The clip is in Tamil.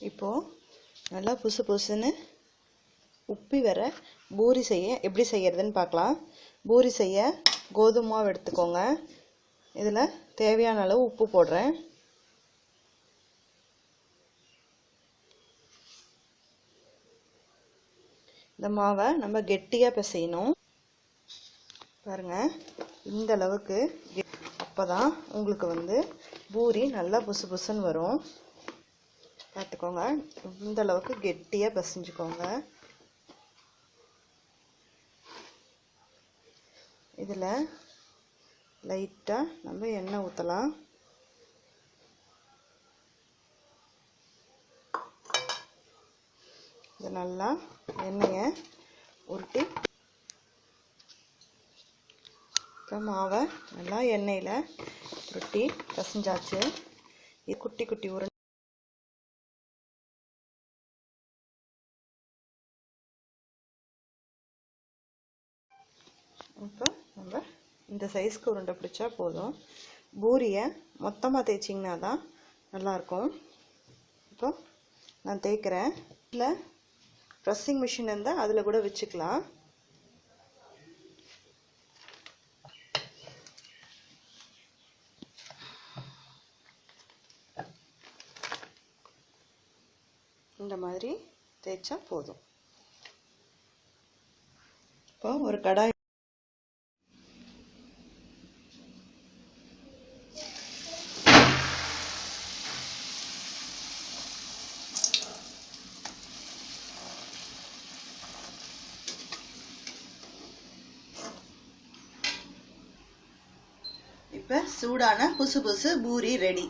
இப்போது நல்லா புசு புசுன்னு உப்பி வர பூரி எப்படி செய்யறதுன்னு பார்க்கலாம். பூரி செய்ய கோதுமை மாவு எடுத்துக்கோங்க. இதில் தேவையான அளவு உப்பு போடுறேன். இந்த மாவை நம்ம கெட்டியாக பிசையணும். பாருங்கள், இந்த அளவுக்கு. அப்போ தான் உங்களுக்கு பூரி நல்லா புசு புசுன்னு வரும். பார்த்துக்கோங்க, இந்த அளவுக்கு கெட்டியாக பிசைஞ்சுக்கோங்க. இதில் லைட்டாக நம்ம எண்ணெய் ஊற்றலாம். இது நல்லா எண்ணெயை உருட்டி மாவை நல்லா எண்ணெயில் உருட்டி பிசைஞ்சாச்சு. இது குட்டி குட்டி உருண்டை. இப்போ நம்ம இந்த சைஸ்க்கு உருண்டை பிடிச்சா போதும். பூரியை மொத்தமாக தேய்ச்சிங்கன்னா தான் நல்லாயிருக்கும். இப்போ நான் தேய்க்கிறேன். இல்லை ப்ரெஸ்ஸிங் மிஷின் இருந்தால் அதில் கூட வச்சுக்கலாம். இந்த மாதிரி தேய்ச்சா போதும். இப்போ ஒரு கடாய் இப்போ சூடான புசு புசு பூரி ரெடி.